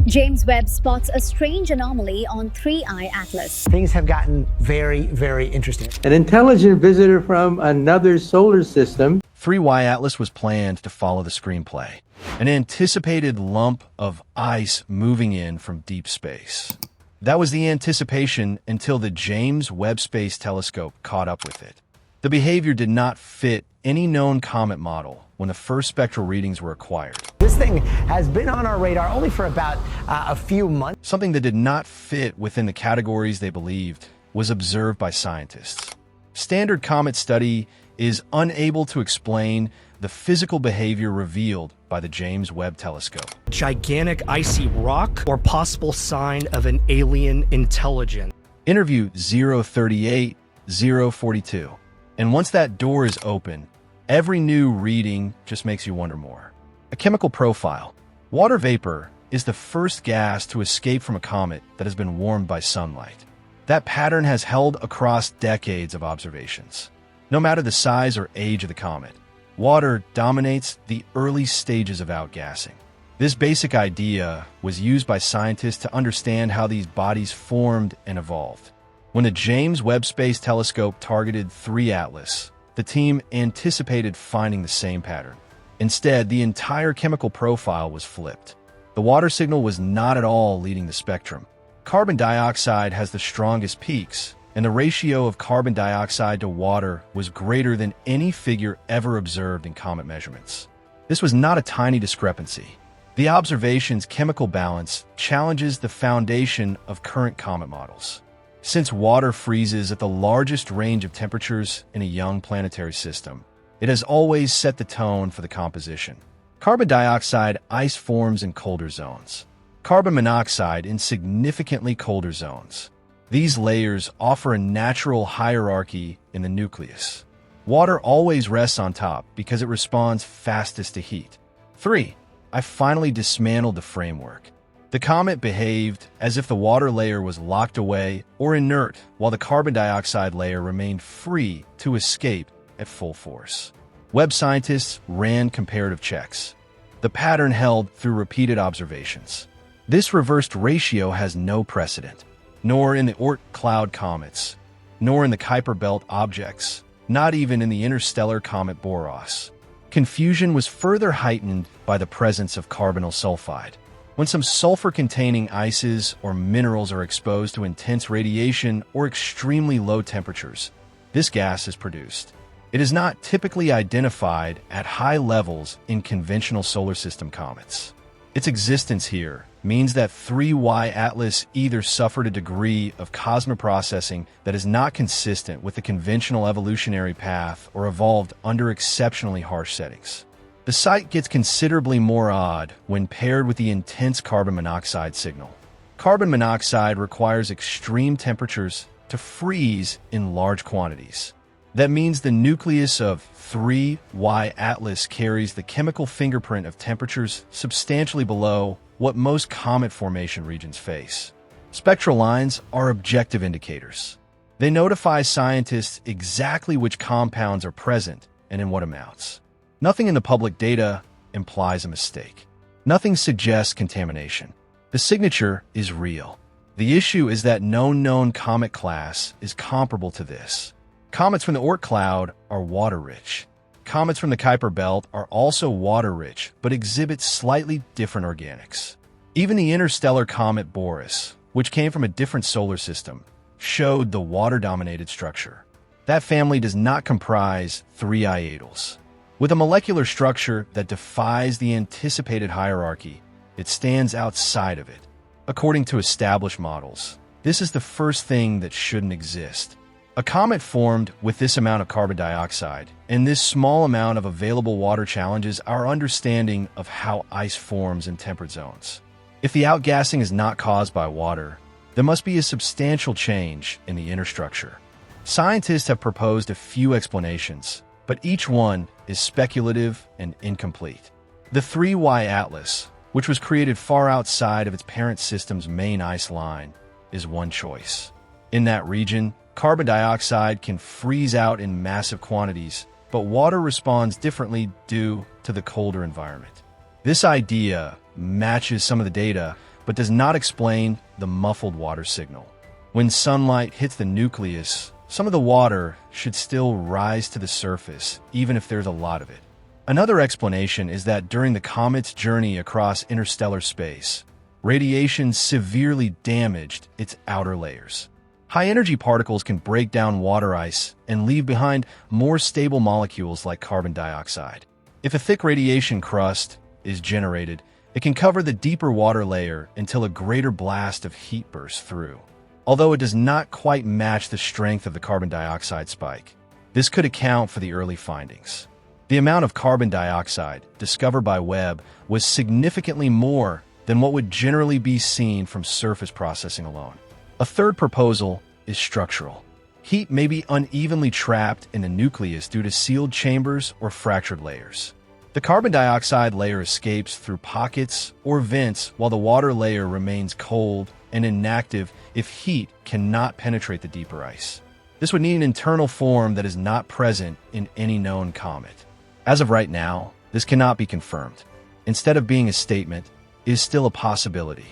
James Webb spots a strange anomaly on 3IATLAS. Things have gotten very, very interesting. An intelligent visitor from another solar system. 3IATLAS was planned to follow the screenplay, an anticipated lump of ice moving in from deep space. That was the anticipation until the James Webb Space Telescope caught up with it. The behavior did not fit any known comet model when the first spectral readings were acquired. This thing has been on our radar only for about a few months. Something that did not fit within the categories they believed was observed by scientists. Standard comet study is unable to explain the physical behavior revealed by the James Webb Telescope. Gigantic icy rock or possible sign of an alien intelligence. Interview 038, 042. And once that door is open, every new reading just makes you wonder more. A chemical profile. Water vapor is the first gas to escape from a comet that has been warmed by sunlight. That pattern has held across decades of observations. No matter the size or age of the comet, water dominates the early stages of outgassing. This basic idea was used by scientists to understand how these bodies formed and evolved. When the James Webb Space Telescope targeted 3IATLAS, the team anticipated finding the same pattern. Instead, the entire chemical profile was flipped. The water signal was not at all leading the spectrum. Carbon dioxide has the strongest peaks, and the ratio of carbon dioxide to water was greater than any figure ever observed in comet measurements. This was not a tiny discrepancy. The observation's chemical balance challenges the foundation of current comet models. Since water freezes at the largest range of temperatures in a young planetary system, it has always set the tone for the composition. Carbon dioxide ice forms in colder zones. Carbon monoxide in significantly colder zones. These layers offer a natural hierarchy in the nucleus. Water always rests on top because it responds fastest to heat. 3. I finally dismantled the framework. The comet behaved as if the water layer was locked away or inert, while the carbon dioxide layer remained free to escape at full force. Webb scientists ran comparative checks. The pattern held through repeated observations. This reversed ratio has no precedent, nor in the Oort cloud comets, nor in the Kuiper belt objects, not even in the interstellar comet Boros. Confusion was further heightened by the presence of carbonyl sulfide. When some sulfur-containing ices or minerals are exposed to intense radiation or extremely low temperatures, this gas is produced. It is not typically identified at high levels in conventional solar system comets. Its existence here means that 3IATLAS either suffered a degree of cosmoprocessing that is not consistent with the conventional evolutionary path or evolved under exceptionally harsh settings. The sight gets considerably more odd when paired with the intense carbon monoxide signal. Carbon monoxide requires extreme temperatures to freeze in large quantities. That means the nucleus of 3IATLAS carries the chemical fingerprint of temperatures substantially below what most comet formation regions face. Spectral lines are objective indicators. They notify scientists exactly which compounds are present and in what amounts. Nothing in the public data implies a mistake. Nothing suggests contamination. The signature is real. The issue is that no known comet class is comparable to this. Comets from the Oort cloud are water-rich. Comets from the Kuiper belt are also water-rich, but exhibit slightly different organics. Even the interstellar comet Boros, which came from a different solar system, showed the water-dominated structure. That family does not comprise 3IATLAS. With a molecular structure that defies the anticipated hierarchy, it stands outside of it. According to established models, this is the first thing that shouldn't exist. A comet formed with this amount of carbon dioxide, and this small amount of available water challenges our understanding of how ice forms in temperate zones. If the outgassing is not caused by water, there must be a substantial change in the inner structure. Scientists have proposed a few explanations, but each one is speculative and incomplete. The 3IATLAS, which was created far outside of its parent system's main ice line, is one choice. In that region, carbon dioxide can freeze out in massive quantities, but water responds differently due to the colder environment. This idea matches some of the data but does not explain the muffled water signal. When sunlight hits the nucleus, some of the water should still rise to the surface, even if there's a lot of it. Another explanation is that during the comet's journey across interstellar space, radiation severely damaged its outer layers. High-energy particles can break down water ice and leave behind more stable molecules like carbon dioxide. If a thick radiation crust is generated, it can cover the deeper water layer until a greater blast of heat bursts through. Although it does not quite match the strength of the carbon dioxide spike, this could account for the early findings. The amount of carbon dioxide discovered by Webb was significantly more than what would generally be seen from surface processing alone. A third proposal is structural. Heat may be unevenly trapped in the nucleus due to sealed chambers or fractured layers. The carbon dioxide layer escapes through pockets or vents while the water layer remains cold and inactive if heat cannot penetrate the deeper ice. This would need an internal form that is not present in any known comet. As of right now, this cannot be confirmed. Instead of being a statement, it is still a possibility.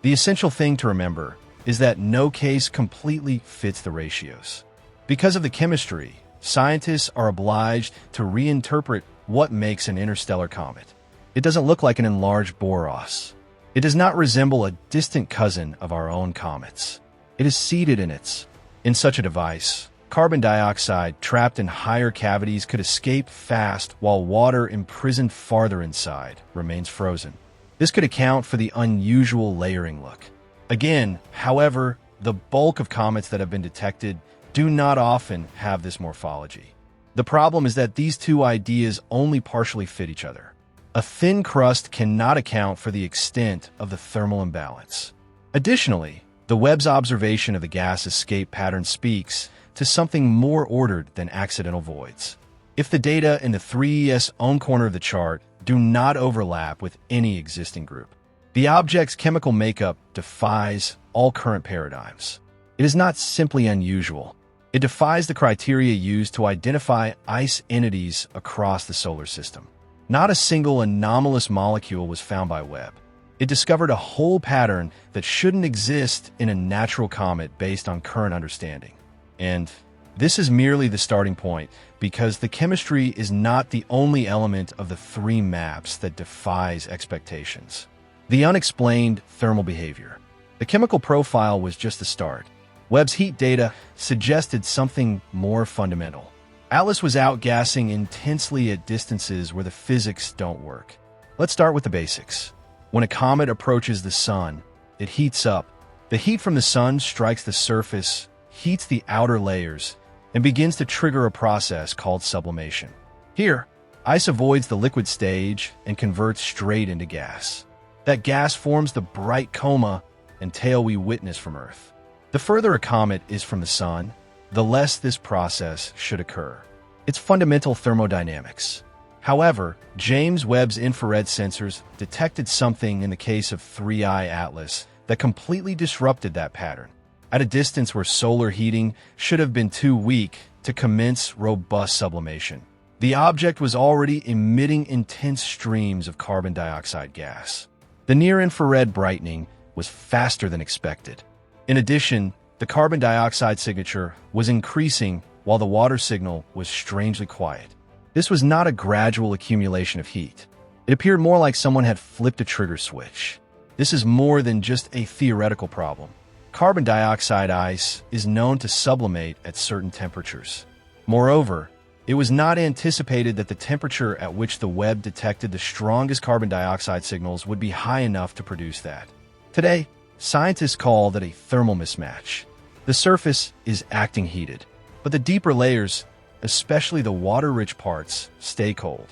The essential thing to remember is that no case completely fits the ratios. Because of the chemistry, scientists are obliged to reinterpret what makes an interstellar comet. It doesn't look like an enlarged Boros. It does not resemble a distant cousin of our own comets. It is seated in such a device. Carbon dioxide trapped in higher cavities could escape fast while water imprisoned farther inside remains frozen. This could account for the unusual layering look. Again, however, the bulk of comets that have been detected do not often have this morphology. The problem is that these two ideas only partially fit each other. A thin crust cannot account for the extent of the thermal imbalance. Additionally, the Webb's observation of the gas escape pattern speaks to something more ordered than accidental voids. If the data in the 3ES own corner of the chart do not overlap with any existing group, the object's chemical makeup defies all current paradigms. It is not simply unusual. It defies the criteria used to identify ice entities across the solar system. Not a single anomalous molecule was found by Webb. It discovered a whole pattern that shouldn't exist in a natural comet based on current understanding. And this is merely the starting point, because the chemistry is not the only element of the three maps that defies expectations. The unexplained thermal behavior. The chemical profile was just the start. Webb's heat data suggested something more fundamental. Atlas was outgassing intensely at distances where the physics don't work. Let's start with the basics. When a comet approaches the sun, it heats up. The heat from the sun strikes the surface, heats the outer layers, and begins to trigger a process called sublimation. Here, ice avoids the liquid stage and converts straight into gas. That gas forms the bright coma and tail we witness from Earth. The further a comet is from the sun, the less this process should occur. It's fundamental thermodynamics. However, James Webb's infrared sensors detected something in the case of 3IATLAS that completely disrupted that pattern. At a distance where solar heating should have been too weak to commence robust sublimation, the object was already emitting intense streams of carbon dioxide gas. The near-infrared brightening was faster than expected. In addition, the carbon dioxide signature was increasing while the water signal was strangely quiet. This was not a gradual accumulation of heat. It appeared more like someone had flipped a trigger switch. This is more than just a theoretical problem. Carbon dioxide ice is known to sublimate at certain temperatures. Moreover, it was not anticipated that the temperature at which the Webb detected the strongest carbon dioxide signals would be high enough to produce that. Today, scientists call that a thermal mismatch. The surface is acting heated, but the deeper layers, especially the water-rich parts, stay cold.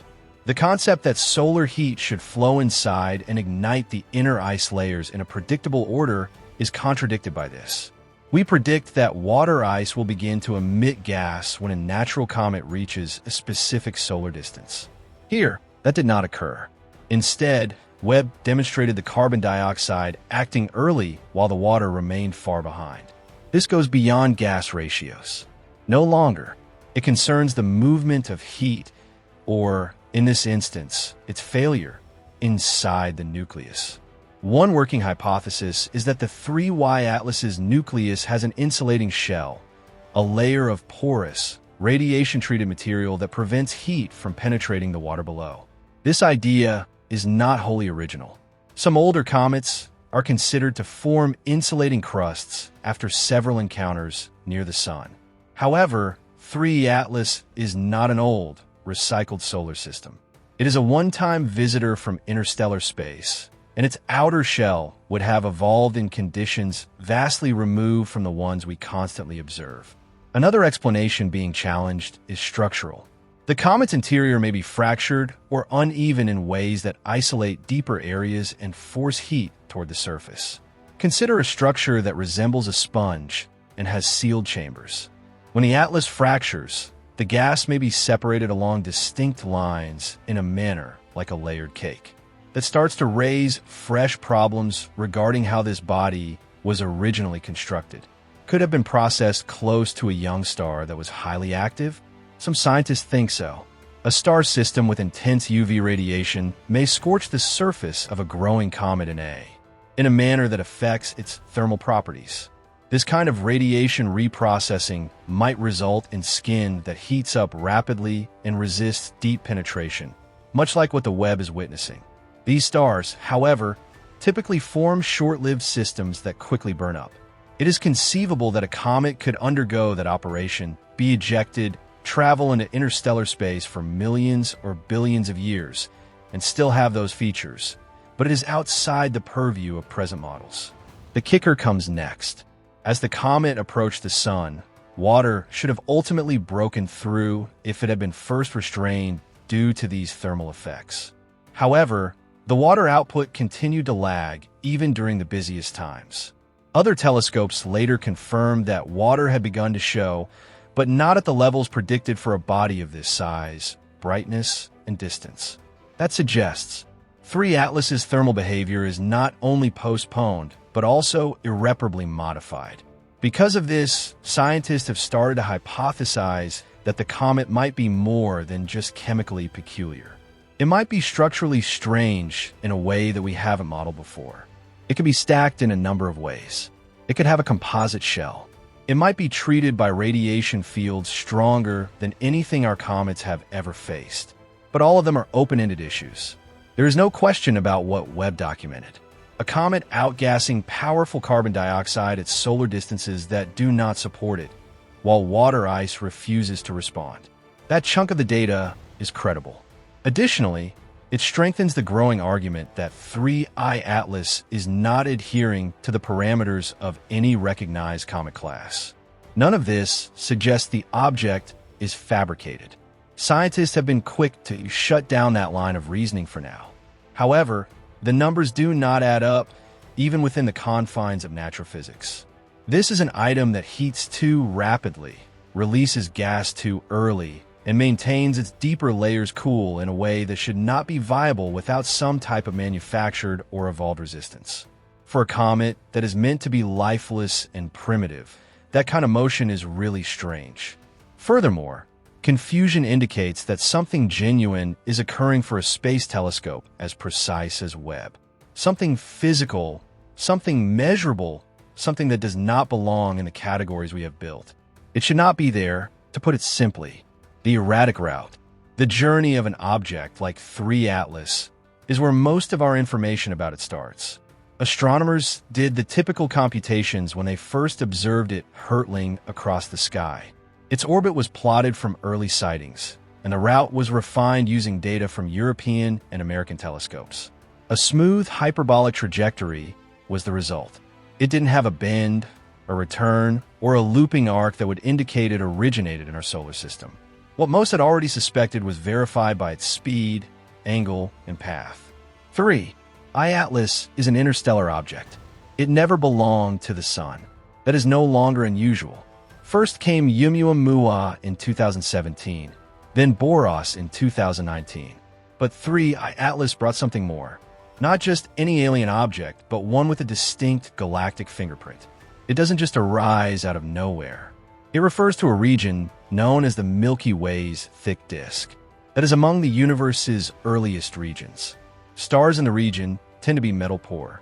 The concept that solar heat should flow inside and ignite the inner ice layers in a predictable order is contradicted by this. We predict that water ice will begin to emit gas when a natural comet reaches a specific solar distance. Here, that did not occur. Instead, Webb demonstrated the carbon dioxide acting early while the water remained far behind. This goes beyond gas ratios. No longer. It concerns the movement of heat, or, in this instance, its failure, inside the nucleus. One working hypothesis is that the 3IATLAS's nucleus has an insulating shell, a layer of porous, radiation-treated material that prevents heat from penetrating the water below. This idea is not wholly original. Some older comets are considered to form insulating crusts after several encounters near the Sun. However, 3IATLAS is not an old, recycled solar system. It is a one-time visitor from interstellar space, and its outer shell would have evolved in conditions vastly removed from the ones we constantly observe. Another explanation being challenged is structural. The comet's interior may be fractured or uneven in ways that isolate deeper areas and force heat toward the surface. Consider a structure that resembles a sponge and has sealed chambers. When the atlas fractures, the gas may be separated along distinct lines in a manner like a layered cake. That starts to raise fresh problems regarding how this body was originally constructed. Could have been processed close to a young star that was highly active? Some scientists think so. A star system with intense UV radiation may scorch the surface of a growing comet in a manner that affects its thermal properties. This kind of radiation reprocessing might result in skin that heats up rapidly and resists deep penetration, much like what the Webb is witnessing. These stars, however, typically form short-lived systems that quickly burn up. It is conceivable that a comet could undergo that operation, be ejected, travel into interstellar space for millions or billions of years, and still have those features. But it is outside the purview of present models. The kicker comes next. As the comet approached the Sun, water should have ultimately broken through if it had been first restrained due to these thermal effects. However, the water output continued to lag even during the busiest times. Other telescopes later confirmed that water had begun to show, but not at the levels predicted for a body of this size, brightness, and distance. That suggests 3IATLAS's thermal behavior is not only postponed, but also irreparably modified. Because of this, scientists have started to hypothesize that the comet might be more than just chemically peculiar. It might be structurally strange in a way that we haven't modeled before. It could be stacked in a number of ways. It could have a composite shell. It might be treated by radiation fields stronger than anything our comets have ever faced. But all of them are open-ended issues. There is no question about what Webb documented. A comet outgassing powerful carbon dioxide at solar distances that do not support it, while water ice refuses to respond. That chunk of the data is credible. Additionally, it strengthens the growing argument that 3IATLAS is not adhering to the parameters of any recognized comet class. None of this suggests the object is fabricated. Scientists have been quick to shut down that line of reasoning for now. However, the numbers do not add up, even within the confines of natural physics. This is an item that heats too rapidly, releases gas too early, and maintains its deeper layers cool in a way that should not be viable without some type of manufactured or evolved resistance. For a comet that is meant to be lifeless and primitive, that kind of motion is really strange. Furthermore, confusion indicates that something genuine is occurring for a space telescope as precise as Webb. Something physical, something measurable, something that does not belong in the categories we have built. It should not be there, to put it simply. The erratic route, the journey of an object like 3IATLAS, is where most of our information about it starts. Astronomers did the typical computations when they first observed it hurtling across the sky. Its orbit was plotted from early sightings, and the route was refined using data from European and American telescopes. A smooth hyperbolic trajectory was the result. It didn't have a bend, a return, or a looping arc that would indicate it originated in our solar system. What most had already suspected was verified by its speed, angle, and path. 3IATLAS is an interstellar object. It never belonged to the Sun. That is no longer unusual. First came Oumuamua in 2017, then Boros in 2019. But 3IATLAS brought something more. Not just any alien object, but one with a distinct galactic fingerprint. It doesn't just arise out of nowhere. It refers to a region known as the Milky Way's thick disk that is among the universe's earliest regions. Stars in the region tend to be metal poor.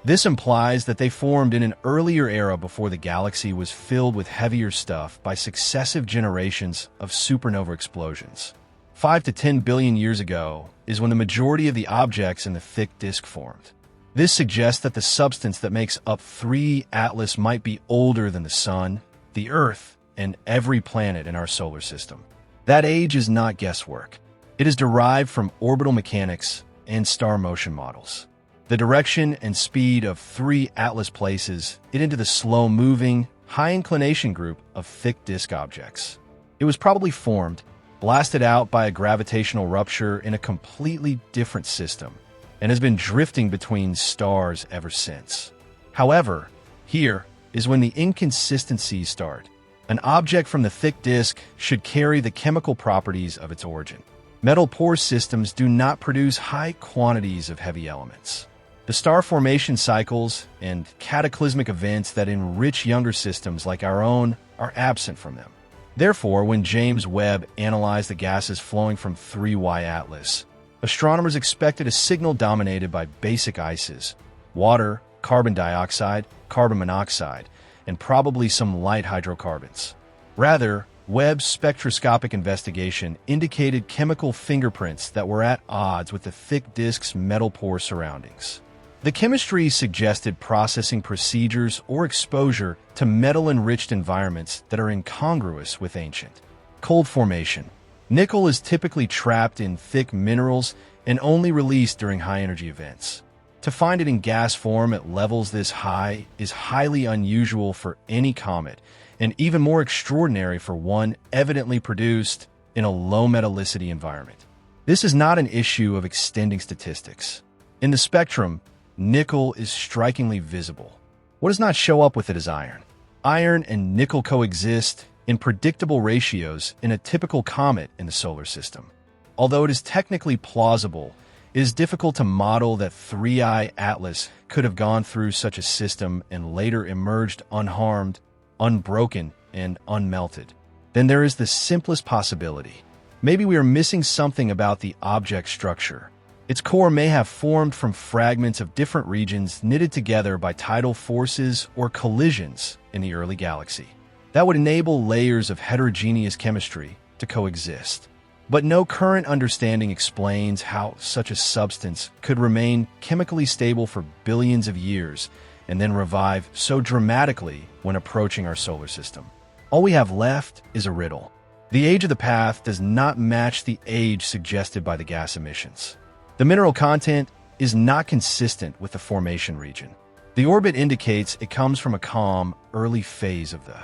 This implies that they formed in an earlier era before the galaxy was filled with heavier stuff by successive generations of supernova explosions. 5 to 10 billion years ago is when the majority of the objects in the thick disk formed. This suggests that the substance that makes up 3IATLAS might be older than the Sun, the Earth, and every planet in our solar system. That age is not guesswork. It is derived from orbital mechanics and star motion models. The direction and speed of 3IATLAS places it into the slow-moving, high-inclination group of thick disk objects. It was probably formed, blasted out by a gravitational rupture in a completely different system, and has been drifting between stars ever since. However, here is when the inconsistencies start. An object from the thick disk should carry the chemical properties of its origin. Metal pore systems do not produce high quantities of heavy elements. The star formation cycles and cataclysmic events that enrich younger systems like our own are absent from them. Therefore, when James Webb analyzed the gases flowing from 3IATLAS, astronomers expected a signal dominated by basic ices, water, carbon dioxide, carbon monoxide, and probably some light hydrocarbons. Rather, Webb's spectroscopic investigation indicated chemical fingerprints that were at odds with the thick disk's metal pore surroundings. The chemistry suggested processing procedures or exposure to metal-enriched environments that are incongruous with ancient cold formation. Nickel is typically trapped in thick minerals and only released during high-energy events. To find it in gas form at levels this high is highly unusual for any comet, and even more extraordinary for one evidently produced in a low metallicity environment. This is not an issue of extending statistics. In the spectrum, nickel is strikingly visible. What does not show up with it is iron. Iron and nickel coexist in predictable ratios in a typical comet in the solar system. Although it is technically plausible, it is difficult to model that 3IATLAS could have gone through such a system and later emerged unharmed, unbroken, and unmelted. Then there is the simplest possibility. Maybe we are missing something about the object structure. Its core may have formed from fragments of different regions knitted together by tidal forces or collisions in the early galaxy. That would enable layers of heterogeneous chemistry to coexist. But no current understanding explains how such a substance could remain chemically stable for billions of years and then revive so dramatically when approaching our solar system. All we have left is a riddle. The age of the path does not match the age suggested by the gas emissions. The mineral content is not consistent with the formation region. The orbit indicates it comes from a calm, early phase of the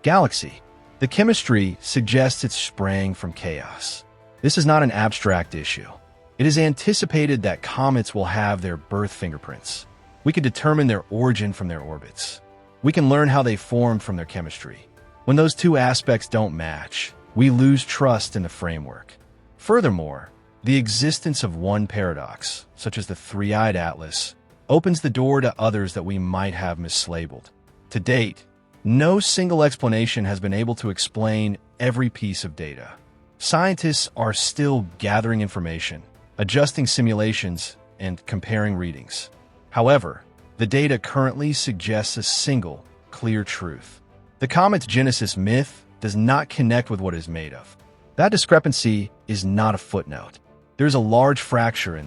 galaxy. The chemistry suggests it sprang from chaos. This is not an abstract issue. It is anticipated that comets will have their birth fingerprints. We can determine their origin from their orbits. We can learn how they formed from their chemistry. When those two aspects don't match, we lose trust in the framework. Furthermore, the existence of one paradox, such as the 3IATLAS, opens the door to others that we might have mislabeled. To date, no single explanation has been able to explain every piece of data. Scientists are still gathering information, adjusting simulations, and comparing readings. However, the data currently suggests a single, clear truth. The comet's genesis myth does not connect with what it is made of. That discrepancy is not a footnote. There's a large fracture in the